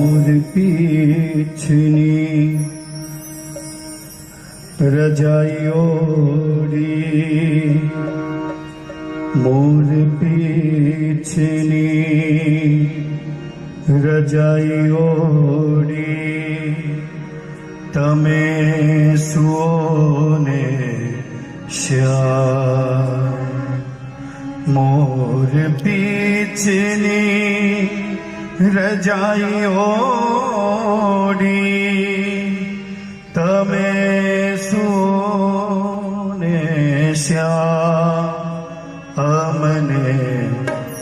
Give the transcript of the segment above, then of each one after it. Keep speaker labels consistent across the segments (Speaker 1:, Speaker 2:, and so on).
Speaker 1: મોર પીછની રજાઈ ઓઢી, મોર પીછની રજાઈ ઓઢી, તમે સુઓ ને શ્યામ. મોર પીછની રજાઈ ઓઢી, તમે સુઓ ને શ્યામ. અમને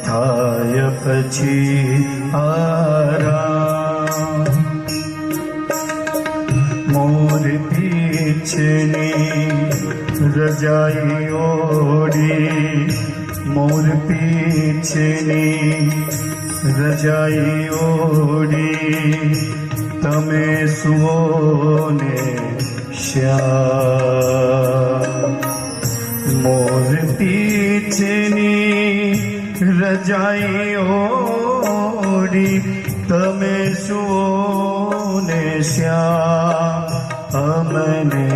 Speaker 1: થાય પછી આરામ. મોર પીછની રજાઈ ઓઢી, મોર પીછની રજાઈ ઓઢી, તમે સુઓ ને શ્યામ. મોર પીછની રજાઈ ઓઢી, તમે સુઓ ને શ્યામ. અમને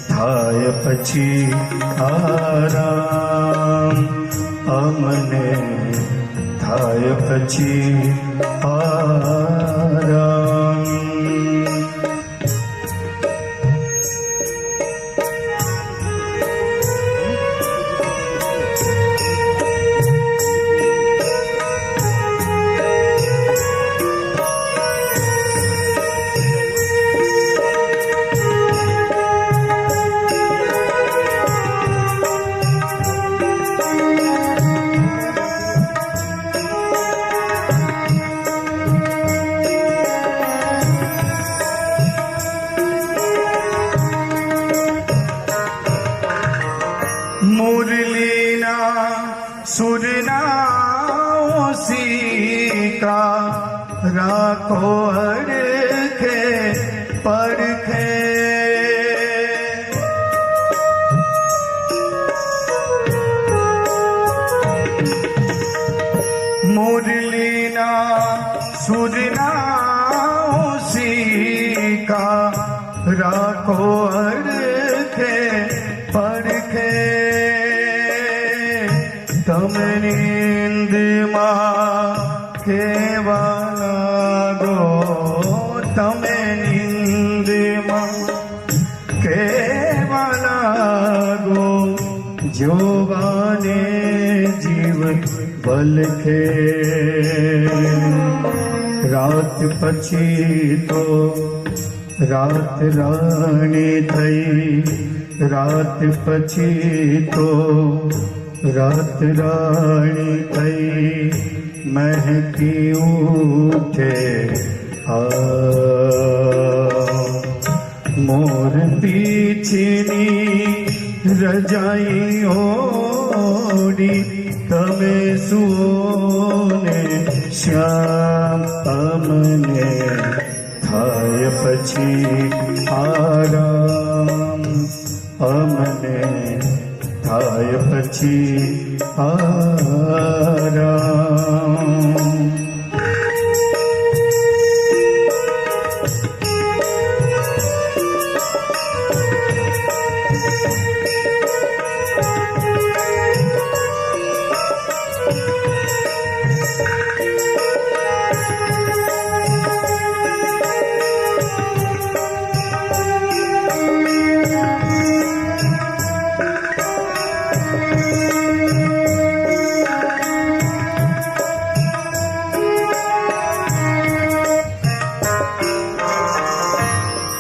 Speaker 1: થાય પછી આરામ, અમને થાય પછી આરામ. मुरलीना सुरना सीका राखो अड़खे परखे. मुरलीना सुरना सीका राखो अड़खे परखे. તમે નિંદમાં કેવા લાગો, તમે નિંદમાં કેવા લાગો, જોવાને જીવ બલખે. રાત પછી તો રાત રાણી થઈ, રાત પછી તો रात रानी થઈ, महकी उठे मोर पीछनी रजाई ओढ़ी, તમે સુઓ ને શ્યામ. અમને થાય પછી આરામ, અમને થાય પછી આરામ.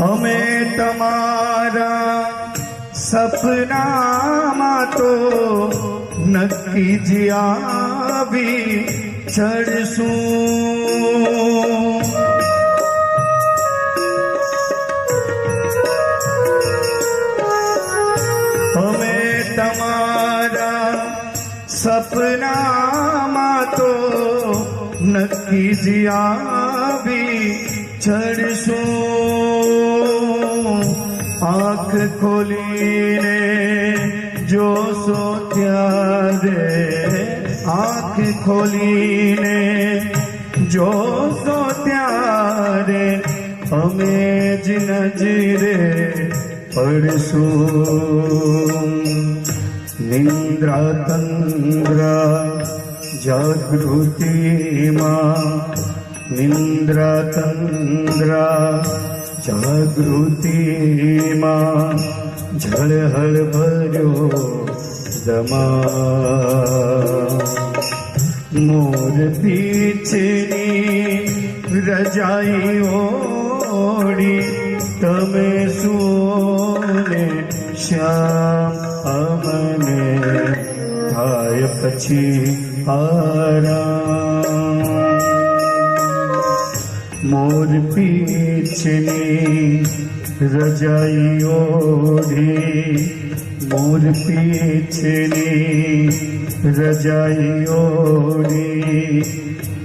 Speaker 1: અમે તમારા સપનામાં તો નક્કી જ આવી ચડશું. અમે તમારા સપનામાં તો નક્કી જ આવી ચડશું. આંખ ખોલીને જોશો ત્યારે, આંખ ખોલીને જોશો ત્યારે અમે જ નજરે પડશું. નિંદ્રા તંદ્રા જાગૃતિમાં, નિંદ્રા તંદ્રા જાગૃતિમાં ઝળહળ ભર્યો દમા. મોર પીછની રજાઈ ઓળી તમે સુને શ્યામ અમને થાય પછી આરામ. મોર પીછની રજાઈ ઓઢી, મોર પીછની રજાઈ ઓઢી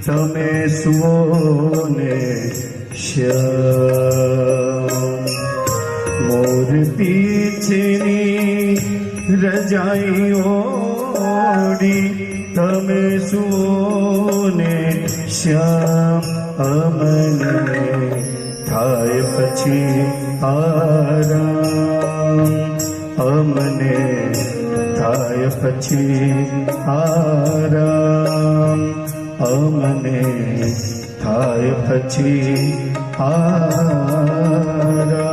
Speaker 1: તમે સુઓને શ્યામ. મોર પીછની રજાઈ ઓઢી તમે સુઓને શ્યામ અમને થાય પછી આરામ. અમને થાય પછી આરામ. અમને થાય પછી આરામ.